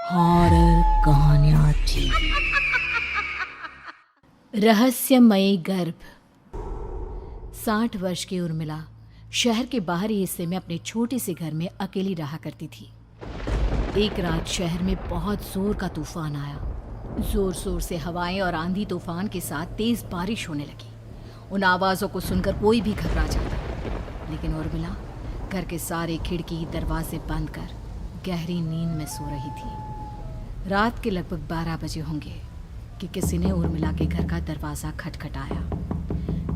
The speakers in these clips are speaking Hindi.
हॉरर कहानियाँ थी। रहस्यमयी गर्भ। 60 वर्ष की उर्मिला शहर के बाहरी हिस्से में अपने छोटे से घर में अकेली रहा करती थी। एक रात शहर में बहुत जोर का तूफान आया। जोर जोर से हवाएं और आंधी तूफान के साथ तेज बारिश होने लगी। उन आवाज़ों को सुनकर कोई भी घबरा जाता, लेकिन उर्मिला घर के सारे खिड़की दरवाजे बंद कर गहरी नींद में सो रही थी। रात के लगभग 12 बजे होंगे कि किसी ने उर्मिला के घर का दरवाज़ा खटखटाया।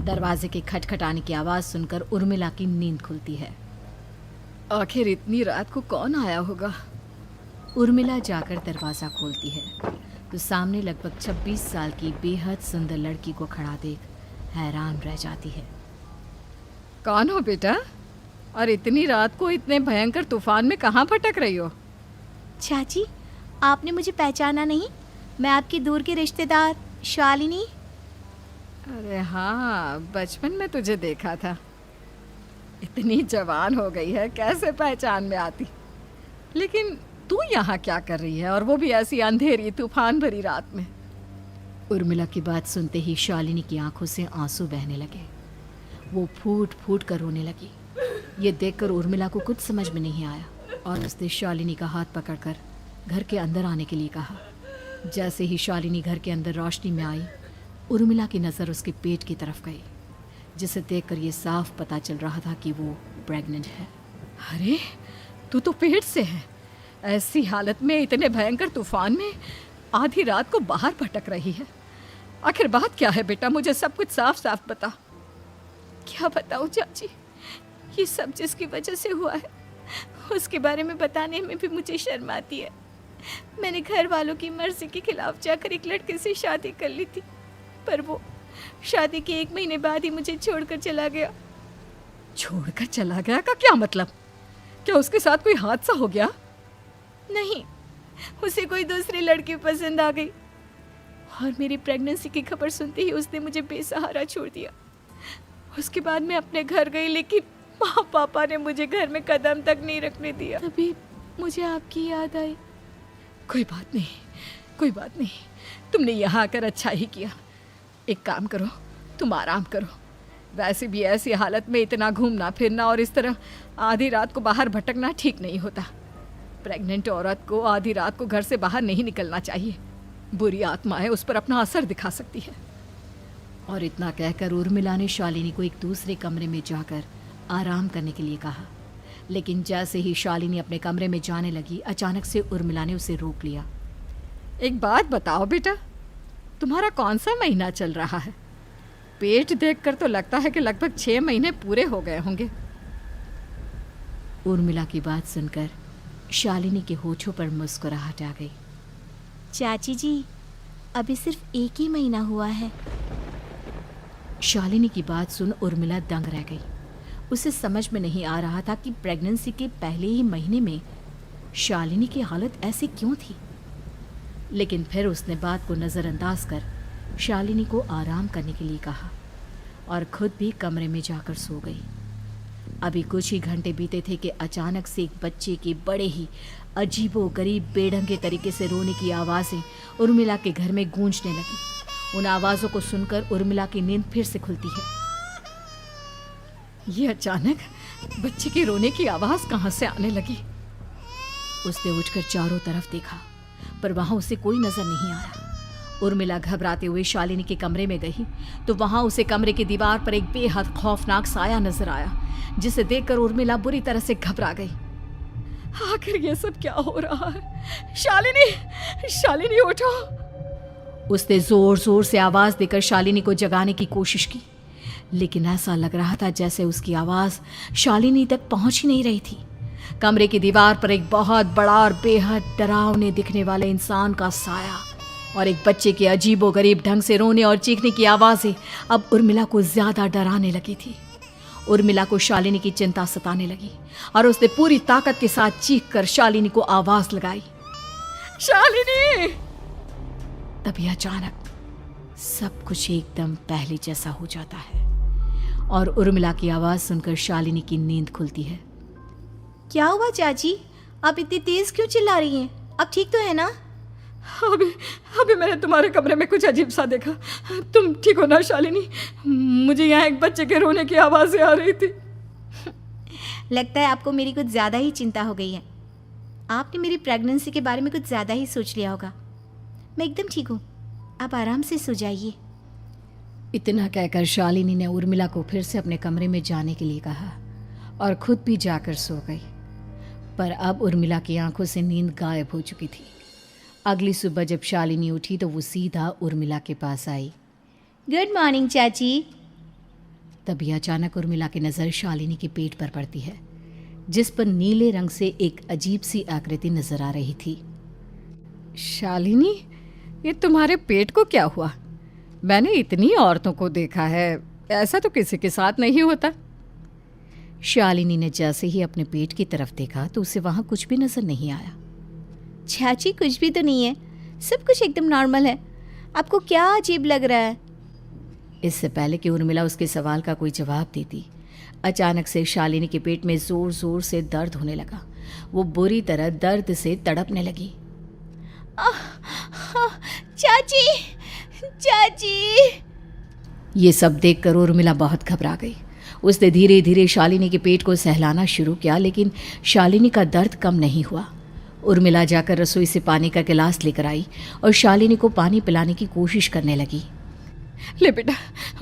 दरवाजे के खटखटाने की आवाज़ सुनकर उर्मिला की नींद खुलती है। आखिर इतनी रात को कौन आया होगा? उर्मिला जाकर दरवाज़ा खोलती है तो सामने लगभग 26 साल की बेहद सुंदर लड़की को खड़ा देख हैरान रह जाती है। कौन हो बेटा, और इतनी रात को इतने भयंकर तूफान में कहाँ भटक रही हो? चाची, आपने मुझे पहचाना नहीं? मैं आपकी दूर की रिश्तेदार शालिनी। अरे हाँ, बचपन में तुझे देखा था। इतनी जवान हो गई है, कैसे पहचान में आती। लेकिन तू यहाँ क्या कर रही है, और वो भी ऐसी अंधेरी तूफान भरी रात में? उर्मिला की बात सुनते ही शालिनी की आंखों से आंसू बहने लगे। वो फूट फूट कर रोने लगी। ये देखकर उर्मिला को कुछ समझ में नहीं आया और उसने शालिनी का हाथ पकड़कर घर के अंदर आने के लिए कहा। जैसे ही शालिनी घर के अंदर रोशनी में आई, उर्मिला की नज़र उसके पेट की तरफ गई, जिसे देखकर ये साफ पता चल रहा था कि वो प्रेग्नेंट है। अरे, तू तो पेट से है। ऐसी हालत में इतने भयंकर तूफान में आधी रात को बाहर भटक रही है। आखिर बात क्या है बेटा, मुझे सब कुछ साफ साफ बता। क्या बताऊं चाची, ये सब जिसकी वजह से हुआ है उसके बारे में बताने में भी मुझे शर्म आती है। मैंने घर वालों की मर्जी के खिलाफ जाकर एक लड़के से शादी कर ली थी, पर वो शादी के 1 महीने बाद ही मुझे छोड़कर चला गया। छोड़कर चला गया का क्या मतलब? क्या उसके साथ कोई हादसा हो गया? नहीं, उसे कोई दूसरी लड़की पसंद आ गई और मेरी प्रेगनेंसी की खबर सुनते ही उसने मुझे बेसहारा छोड़ दिया। उसके बाद मैं अपने घर गई, लेकिन माँ पापा ने मुझे घर में कदम तक नहीं रखने दिया। तभी मुझे आपकी याद आई। कोई बात नहीं, कोई बात नहीं। तुमने यहाँ आकर अच्छा ही किया। एक काम करो, तुम आराम करो। वैसे भी ऐसी हालत में इतना घूमना फिरना और इस तरह आधी रात को बाहर भटकना ठीक नहीं होता। प्रेग्नेंट औरत को आधी रात को घर से बाहर नहीं निकलना चाहिए। बुरी आत्माएं उस पर अपना असर दिखा सकती है। और इतना कहकर उर्मिला ने शालिनी को एक दूसरे कमरे में जाकर आराम करने के लिए कहा। लेकिन जैसे ही शालिनी अपने कमरे में जाने लगी, अचानक से उर्मिला ने उसे रोक लिया। एक बात बताओ बेटा, तुम्हारा कौन सा महीना चल रहा है? पेट देखकर तो लगता है कि लगभग 6 महीने पूरे हो गए होंगे। उर्मिला की बात सुनकर शालिनी के होठों पर मुस्कुराहट आ गई। चाची जी, अभी सिर्फ 1 ही महीना हुआ है। शालिनी की बात सुन उर्मिला दंग रह गई। उसे समझ में नहीं आ रहा था कि प्रेगनेंसी के पहले ही महीने में शालिनी की हालत ऐसी क्यों थी। लेकिन फिर उसने बात को नज़रअंदाज कर शालिनी को आराम करने के लिए कहा और खुद भी कमरे में जाकर सो गई। अभी कुछ ही घंटे बीते थे कि अचानक से एक बच्चे के बड़े ही अजीबोगरीब बेढंगे तरीके से रोने की आवाज़ें उर्मिला के घर में गूंजने लगी। उन आवाज़ों को सुनकर उर्मिला की नींद फिर से खुलती है। ये अचानक बच्चे के रोने की आवाज़ कहाँ से आने लगी? उसने उठकर चारों तरफ देखा, पर वहाँ उसे कोई नज़र नहीं आया। उर्मिला घबराते हुए शालिनी के कमरे में गई तो वहाँ उसे कमरे की दीवार पर एक बेहद खौफनाक साया नजर आया, जिसे देखकर उर्मिला बुरी तरह से घबरा गई। आखिर ये सब क्या हो रहा है? शालिनी, शालिनी उठो! उसने जोर जोर से आवाज देकर शालिनी को जगाने की कोशिश की, लेकिन ऐसा लग रहा था जैसे उसकी आवाज शालिनी तक पहुंच ही नहीं रही थी। कमरे की दीवार पर एक बहुत बड़ा और बेहद डरावने दिखने वाले इंसान का साया और एक बच्चे के अजीबोगरीब ढंग से रोने और चीखने की आवाजें अब उर्मिला को ज्यादा डराने लगी थी। उर्मिला को शालिनी की चिंता सताने लगी और उसने पूरी ताकत के साथ चीखकर शालिनी को आवाज लगाई, शालिनी! तभी अचानक सब कुछ एकदम पहले जैसा हो जाता है और उर्मिला की आवाज सुनकर शालिनी की नींद खुलती है। क्या हुआ चाची, आप इतनी तेज क्यों चिल्ला रही हैं? अब ठीक तो है ना? अभी अभी मैंने तुम्हारे कमरे में कुछ अजीब सा देखा। तुम ठीक हो ना शालिनी? मुझे यहाँ एक बच्चे के रोने की आवाज़ें आ रही थी। लगता है आपको मेरी कुछ ज़्यादा ही चिंता हो गई है। आपने मेरी प्रेगनेंसी के बारे में कुछ ज़्यादा ही सोच लिया होगा। मैं एकदम ठीक हूँ, आप आराम से सो जाइए। इतना कहकर शालिनी ने उर्मिला को फिर से अपने कमरे में जाने के लिए कहा और खुद भी जाकर सो गई। पर अब उर्मिला की आंखों से नींद गायब हो चुकी थी। अगली सुबह जब शालिनी उठी तो वो सीधा उर्मिला के पास आई। गुड मॉर्निंग चाची। तभी अचानक उर्मिला की नज़र शालिनी के पेट पर पड़ती है, जिस पर नीले रंग से एक अजीब सी आकृति नजर आ रही थी। शालिनी, ये तुम्हारे पेट को क्या हुआ? मैंने इतनी औरतों को देखा है, ऐसा तो किसी के साथ नहीं होता। शालिनी ने जैसे ही अपने पेट की तरफ देखा तो उसे वहां कुछ भी नजर नहीं आया। चाची कुछ भी तो नहीं है, सब कुछ एकदम नॉर्मल है। आपको क्या अजीब लग रहा है? इससे पहले कि उर्मिला उसके सवाल का कोई जवाब देती, अचानक से शालिनी के पेट में जोर जोर से दर्द होने लगा। वो बुरी तरह दर्द से तड़पने लगी। चाची, चाची। ये सब देखकर उर्मिला बहुत घबरा गई। उसने धीरे धीरे शालिनी के पेट को सहलाना शुरू किया, लेकिन शालिनी का दर्द कम नहीं हुआ। उर्मिला जाकर रसोई से पानी का गिलास लेकर आई और शालिनी को पानी पिलाने की कोशिश करने लगी। ले बेटा,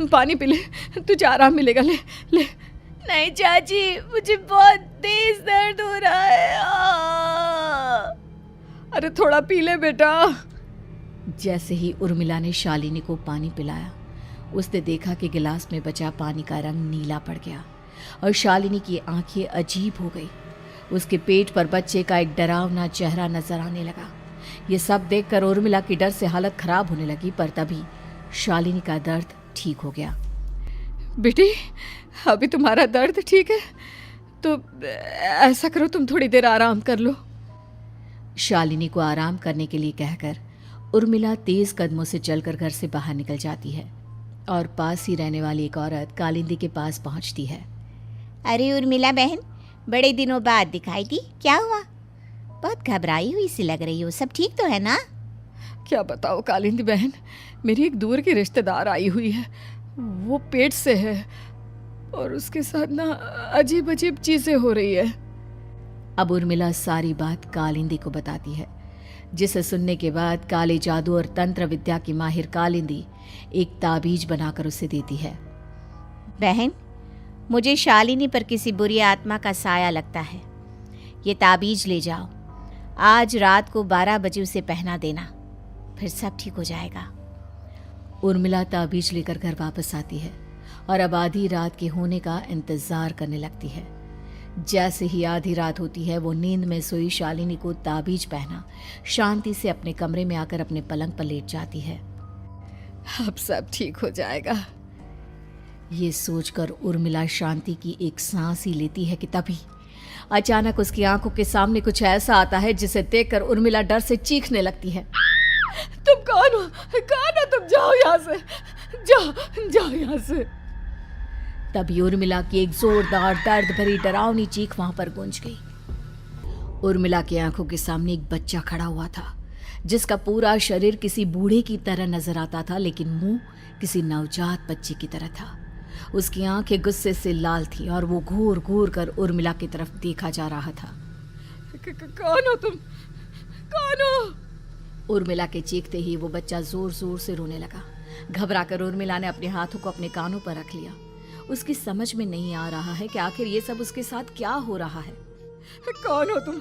पानी पी ले, तुझे आराम मिलेगा। ले ले। नहीं चाची, मुझे बहुत तेज दर्द हो रहा है। अरे थोड़ा पी ले बेटा। जैसे ही उर्मिला ने शालिनी को पानी पिलाया, उसने देखा कि गिलास में बचा पानी का रंग नीला पड़ गया और शालिनी की आंखें अजीब हो गई। उसके पेट पर बच्चे का एक डरावना चेहरा नजर आने लगा। ये सब देखकर उर्मिला की डर से हालत खराब होने लगी, पर तभी शालिनी का दर्द ठीक हो गया। बेटी, अभी तुम्हारा दर्द ठीक है तो ऐसा करो, तुम थोड़ी देर आराम कर लो। शालिनी को आराम करने के लिए कहकर उर्मिला तेज कदमों से चलकर घर से बाहर निकल जाती है और पास ही रहने वाली एक औरत कालिंदी के पास पहुंचती है। अरे उर्मिला बहन, बड़े दिनों बाद दिखाई दी, क्या हुआ? बहुत घबराई हुई सी लग रही हो, सब ठीक तो है ना? क्या बताओ कालिंदी बहन, मेरी एक दूर की रिश्तेदार आई हुई है। वो पेट से है और उसके साथ ना अजीब अजीब चीजें हो रही है। अब उर्मिला सारी बात कालिंदी को बताती है, जिसे सुनने के बाद काले जादू और तंत्र विद्या की माहिर कालिंदी एक ताबीज बनाकर उसे देती है। बहन, मुझे शालिनी पर किसी बुरी आत्मा का साया लगता है। ये ताबीज ले जाओ, आज रात को 12 बजे उसे पहना देना, फिर सब ठीक हो जाएगा। उर्मिला ताबीज लेकर घर वापस आती है और अब आधी रात के होने का इंतजार करने लगती है। जैसे ही आधी रात होती है, वो नींद में सोई शालिनी को ताबीज पहना शांति से अपने कमरे में आकर अपने पलंग पर लेट जाती है। अब सब ठीक हो जाएगा, ये सोचकर उर्मिला शांति की एक सांस ही लेती है कि तभी अचानक उसकी आंखों के सामने कुछ ऐसा आता है जिसे देखकर उर्मिला डर से चीखने लगती है। तुम कौन हो? कौन हो तुम? जाओ यहाँ से, जाओ जाओ यहाँ से। तभी उर्मिला की एक जोरदार दर्द भरी डरावनी चीख वहां पर गूंज गई। उर्मिला की आंखों के सामने एक बच्चा खड़ा हुआ था, जिसका पूरा शरीर किसी बूढ़े की तरह नजर आता था, लेकिन मुंह किसी नवजात बच्चे की तरह था। उसकी आंखें गुस्से से लाल थी और वो घूर घूर कर उर्मिला की तरफ देखा जा रहा था। कौन हो तुम? कौन हो? उर्मिला के चीखते ही वो बच्चा जोर जोर से रोने लगा। घबराकर उर्मिला ने अपने हाथों को अपने कानों पर रख लिया। उसकी समझ में नहीं आ रहा है कि आखिर ये सब उसके साथ क्या हो रहा है। कौन हो तुम?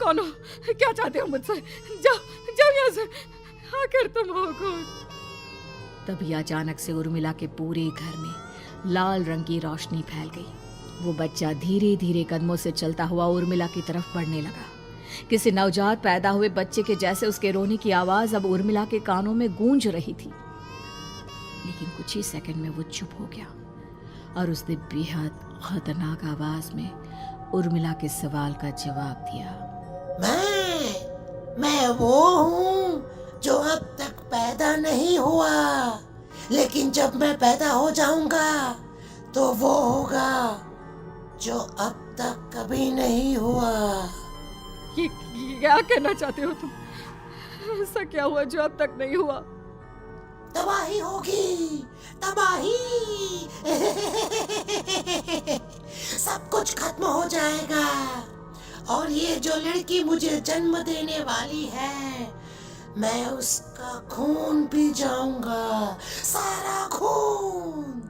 कौन हो? क्या चाहते हो मुझसे? जाओ जाओ यहाँ से, आखिर तुम हो कौन? तभी अचानक से उर्मिला के पूरे घर में लाल रंग की रोशनी फैल गई। वो बच्चा धीरे धीरे कदमों से चलता हुआ उर्मिला की तरफ बढ़ने लगा। किसी नवजात पैदा हुए बच्चे के जैसे उसके रोने की आवाज अब उर्मिला के कानों में गूंज रही थी। लेकिन कुछ ही सेकंड में वो चुप हो गया और उसने बेहद खतरनाक आवाज में उर्मिला के सवाल का जवाब दिया। मैं वो हूँ जो अब तक पैदा नहीं हुआ, लेकिन जब मैं पैदा हो जाऊंगा तो वो होगा जो अब तक कभी नहीं हुआ। ये क्या कहना चाहते हो तुम? ऐसा क्या हुआ जो अब तक नहीं हुआ? तबाही होगी, तबाही। सब कुछ खत्म हो जाएगा और ये जो लड़की मुझे जन्म देने वाली है, मैं उसका खून पी जाऊंगा, सारा खून।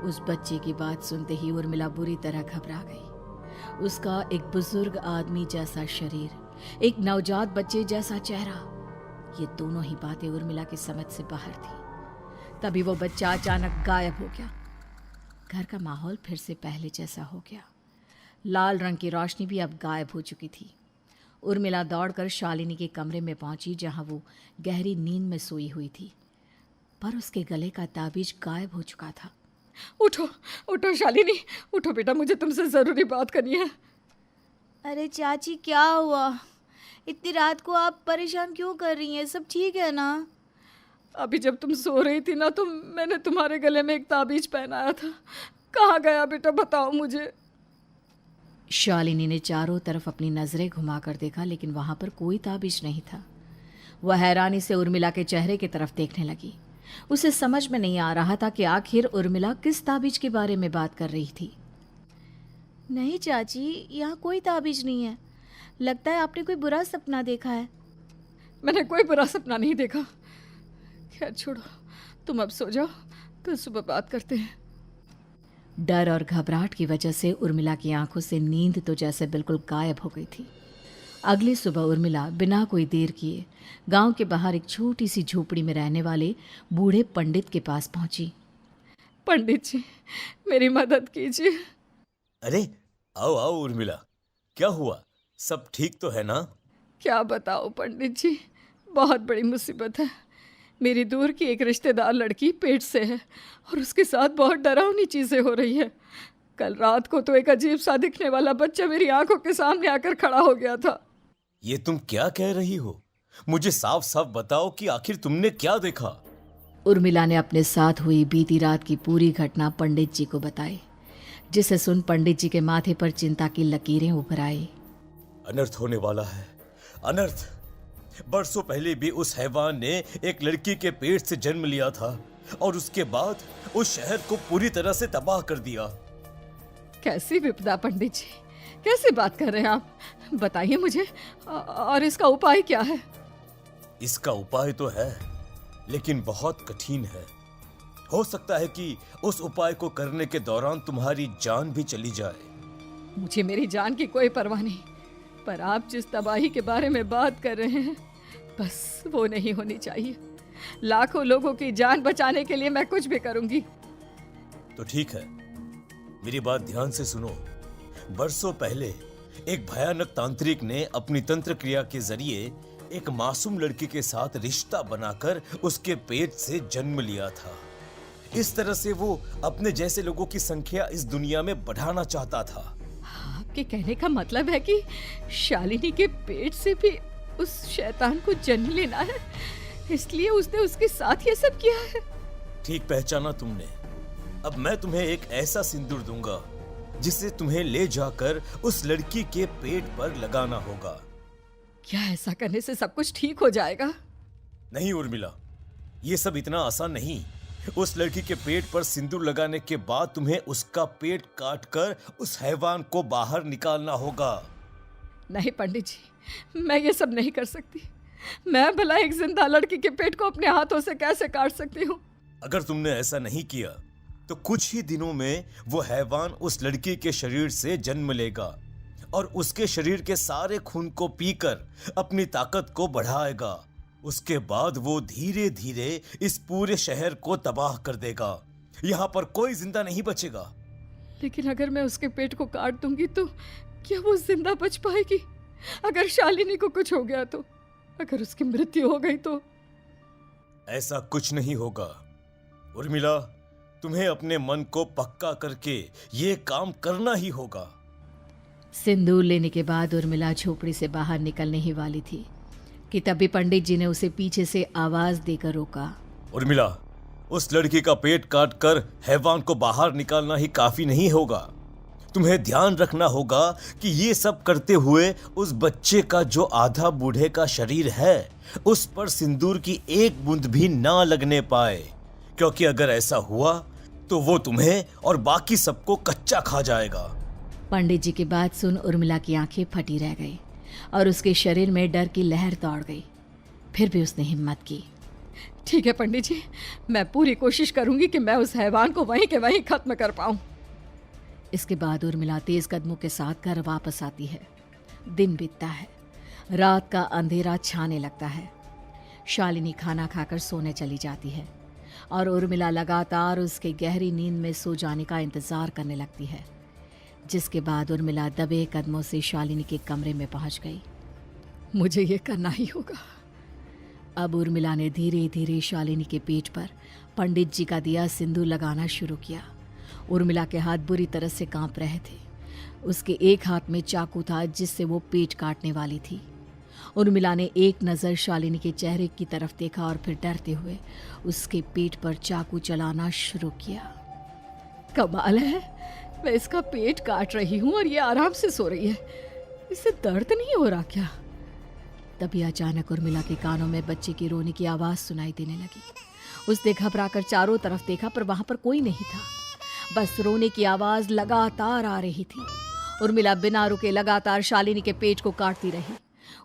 उस बच्चे की बात सुनते ही उर्मिला बुरी तरह घबरा गई। उसका एक बुजुर्ग आदमी जैसा शरीर, एक नवजात बच्चे जैसा चेहरा, ये दोनों ही बातें उर्मिला की समझ से बाहर थी। तभी वो बच्चा अचानक गायब हो गया। घर का माहौल फिर से पहले जैसा हो गया। लाल रंग की रोशनी भी अब गायब हो चुकी थी। उर्मिला दौड़कर शालिनी के कमरे में पहुंची, जहां वो गहरी नींद में सोई हुई थी, पर उसके गले का ताबीज गायब हो चुका था। उठो उठो शालिनी, उठो बेटा, मुझे तुमसे ज़रूरी बात करनी है। अरे चाची क्या हुआ? इतनी रात को आप परेशान क्यों कर रही हैं? सब ठीक है ना? अभी जब तुम सो रही थी ना, तो मैंने तुम्हारे गले में एक ताबीज पहनाया था। कहाँ गया बेटा, बताओ मुझे। शालिनी ने चारों तरफ अपनी नजरें घुमाकर देखा, लेकिन वहां पर कोई ताबीज नहीं था। वह हैरानी से उर्मिला के चेहरे की तरफ देखने लगी। उसे समझ में नहीं आ रहा था कि आखिर उर्मिला किस ताबीज के बारे में बात कर रही थी। नहीं चाची, यहाँ कोई ताबीज नहीं है। लगता है आपने कोई बुरा सपना देखा है। मैंने कोई बुरा सपना नहीं देखा। खैर छोड़ो, तुम अब सो जाओ, फिर सुबह बात करते हैं। डर और घबराहट की वजह से उर्मिला की आंखों से नींद तो जैसे बिल्कुल गायब हो गई थी। अगली सुबह उर्मिला बिना कोई देर किए गांव के बाहर एक छोटी सी झोपड़ी में रहने वाले बूढ़े पंडित के पास पहुंची। पंडित जी, मेरी मदद कीजिए। अरे आओ आओ उर्मिला, क्या हुआ? सब ठीक तो है ना? क्या बताओ पंडित जी, बहुत बड़ी मुसीबत है। मेरी दूर की एक रिश्तेदार लड़की पेट से है और उसके साथ बहुत डरावनी चीज़ें हो रही है। कल रात को तो एक अजीब सा दिखने वाला बच्चा मेरी आंखों के सामने आकर खड़ा हो गया था। ये तुम क्या कह रही हो? मुझे साफ साफ बताओ कि आखिर तुमने क्या देखा? उर्मिला ने अपने साथ हुई बीती रात की पूरी घटना पंडित जी को बताई, जिसे सुन पंडित जी के माथे पर चिंता की लकीरें उभर आई। अनर्थ होने वाला है, अनर्थ। बरसों पहले भी उस हैवान ने एक लड़की के पेट से जन्म लिया था और उसके बाद उस शहर को पूरी तरह से तबाह कर दिया। कैसी विपदा पंडित जी, कैसे बात कर रहे हैं आप? बताइए मुझे, और इसका उपाय क्या है? इसका उपाय तो है, लेकिन बहुत कठिन है। हो सकता है कि उस उपाय को करने के दौरान तुम्हारी जान भी चली जाए। मुझे मेरी जान की कोई परवाह नहीं, पर आप जिस तबाही के बारे में बात कर रहे हैं, बस वो नहीं होनी चाहिए। लाखों लोगों की जान बचाने के लिए मैं कुछ भी करूंगी। तो ठीक है, मेरी बात ध्यान से सुनो। बरसों पहले एक भयानक तांत्रिक ने अपनी तंत्र क्रिया के जरिए एक मासूम लड़की के साथ रिश्ता बनाकर उसके पेट से जन्म लिया था। इस तरह से वो अपने जैसे लोगों की संख्या इस दुनिया में बढ़ाना चाहता था। आपके कहने का मतलब है कि शालिनी के पेट से भी उस शैतान को जन्म लेना है, इसलिए उसने उसके साथ ये सब किया है। ठीक पहचाना तुमने। अब मैं तुम्हें एक ऐसा सिंदूर दूंगा जिसे तुम्हें ले जाकर उस लड़की के पेट पर लगाना होगा। क्या ऐसा करने से सब कुछ ठीक हो जाएगा? नहीं उर्मिला, ये सब इतना आसान नहीं। उस लड़की के पेट पर सिंदूर लगाने के बाद तुम्हें उसका पेट काटकर उस हैवान को बाहर निकालना होगा। नहीं पंडित जी, मैं ये सब नहीं कर सकती। मैं भला एक जिंदा लड़की के पेट को अपने हाथों से कैसे काट सकती हूँ? अगर तुमने ऐसा नहीं किया तो कुछ ही दिनों में वो हैवान उस लड़की के शरीर से जन्म लेगा और उसके शरीर के सारे खून को पीकर अपनी ताकत को बढ़ाएगा। उसके बाद वो धीरे धीरे इस पूरे शहर को तबाह कर देगा। यहाँ पर कोई जिंदा नहीं बचेगा। लेकिन अगर मैं उसके पेट को काट दूंगी तो क्या वो जिंदा बच पाएगी? अगर शालिनी को कुछ हो गया तो, अगर उसकी मृत्यु हो गई तो? ऐसा कुछ नहीं होगा उर्मिला, तुम्हें अपने मन को पक्का करके ये काम करना ही होगा। सिंदूर लेने के बाद उर्मिला झोपड़ी से बाहर निकलने ही वाली थी कि तभी पंडित जी ने उसे पीछे से आवाज देकर रोका। उर्मिला, उस लड़की का पेट काटकर हैवान को बाहर निकालना ही काफी नहीं होगा। तुम्हें ध्यान रखना होगा कि ये सब करते हुए उस बच्चे का जो आधा बूढ़े का शरीर है उस पर सिंदूर की एक बूंद भी ना लगने पाए, क्योंकि अगर ऐसा हुआ तो वो तुम्हें और बाकी सबको कच्चा खा जाएगा। पंडित जी की बात सुन उर्मिला की आंखें फटी रह गई और उसके शरीर में डर की लहर दौड़ गई। फिर भी उसने हिम्मत की। ठीक है पंडित जी, मैं पूरी कोशिश करूंगी कि मैं उस हैवान को वहीं के वहीं खत्म कर पाऊं। इसके बाद उर्मिला तेज कदमों के साथ घर वापस आती है। दिन बीतता है, रात का अंधेरा छाने लगता है। शालिनी खाना खाकर सोने चली जाती है और उर्मिला लगातार उसके गहरी नींद में सो जाने का इंतजार करने लगती है, जिसके बाद उर्मिला दबे कदमों से शालिनी के कमरे में पहुंच गई। मुझे ये करना ही होगा। अब उर्मिला ने धीरे धीरे शालिनी के पेट पर पंडित जी का दिया सिंदूर लगाना शुरू किया। उर्मिला के हाथ बुरी तरह से कांप रहे थे। उसके एक हाथ में चाकू था जिससे वो पेट काटने वाली थी। उर्मिला ने एक नज़र शालिनी के चेहरे की तरफ देखा और फिर डरते हुए उसके पेट पर चाकू चलाना शुरू किया। कमाल है, मैं इसका पेट काट रही हूँ और ये आराम से सो रही है। इसे दर्द नहीं हो रहा क्या? तभी अचानक उर्मिला के कानों में बच्चे की रोने की आवाज़ सुनाई देने लगी। उसने घबराकर चारों तरफ देखा पर वहां पर कोई नहीं था। बस रोने की आवाज़ लगातार आ रही थी। उर्मिला बिना रुके लगातार शालिनी के पेट को काटती रही।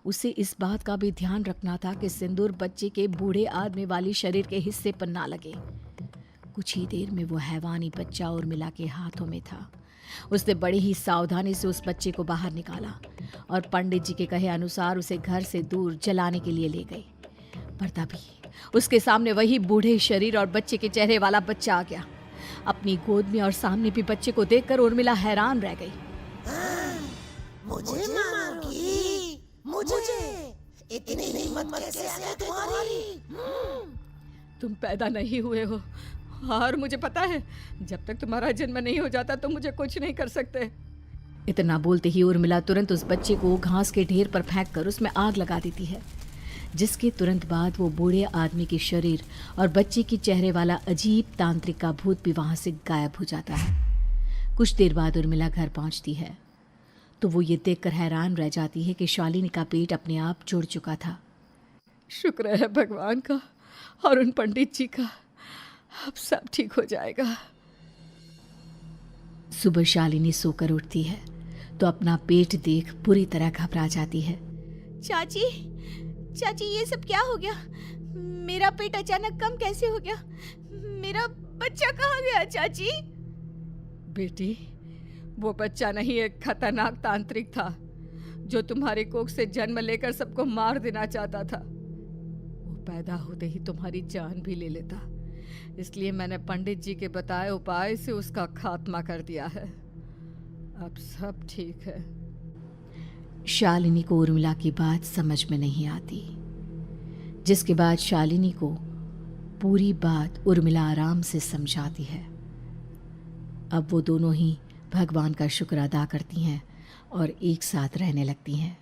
उसे इस बात का भी ध्यान रखना था कि सिंदूर बच्चे के बूढ़े आदमी वाली शरीर के हिस्से पर ना लगे। कुछ ही देर में वो हैवानी बच्चा उर्मिला के हाथों में था। उसने बड़ी ही सावधानी से उस बच्चे को बाहर निकाला और पंडित जी के कहे अनुसार उसे घर से दूर जलाने के लिए ले गई। पर तभी उसके सामने वही बूढ़े शरीर और बच्चे के चेहरे वाला बच्चा आ गया। अपनी गोद में और सामने भी बच्चे को देखकर उर्मिला हैरान रह गई। मुझे मारोगी? मुझे इतनी हिम्मत कैसे आ गई तुम्हारी? तुम पैदा नहीं हुए हो और मुझे पता है जब तक तुम्हारा जन्म नहीं हो जाता तो मुझे कुछ नहीं कर सकते। इतना बोलते ही उर्मिला तुरंत उस बच्चे को घास के ढेर पर फेंक कर उसमें आग लगा देती है, जिसके तुरंत बाद वो बूढ़े आदमी के शरीर और बच्चे के चेहरे वाला अजीब तांत्रिक का भूत भी वहां से गायब हो जाता है। कुछ देर बाद उर्मिला घर पहुंचती है तो वो ये देखकर हैरान रह जाती है कि शालिनी का पेट अपने आप जुड़ चुका था। शुक्र है भगवान का और उन पंडित जी का, अब सब ठीक हो जाएगा। सुबह शालिनी सोकर उठती है तो अपना पेट देख पूरी तरह घबरा जाती है। चाची, चाची ये सब क्या हो गया? मेरा पेट अचानक कम कैसे हो गया? मेरा बच्चा कहाँ गया चाची? बेटी, वो बच्चा नहीं, एक खतरनाक तांत्रिक था जो तुम्हारे कोख से जन्म लेकर सबको मार देना चाहता था। वो पैदा होते ही तुम्हारी जान भी ले लेता, इसलिए मैंने पंडित जी के बताए उपाय से उसका खात्मा कर दिया है। अब सब ठीक है। शालिनी को उर्मिला की बात समझ में नहीं आती, जिसके बाद शालिनी को पूरी बात उर्मिला आराम से समझाती है। अब वो दोनों ही भगवान का शुक्र अदा करती हैं और एक साथ रहने लगती हैं।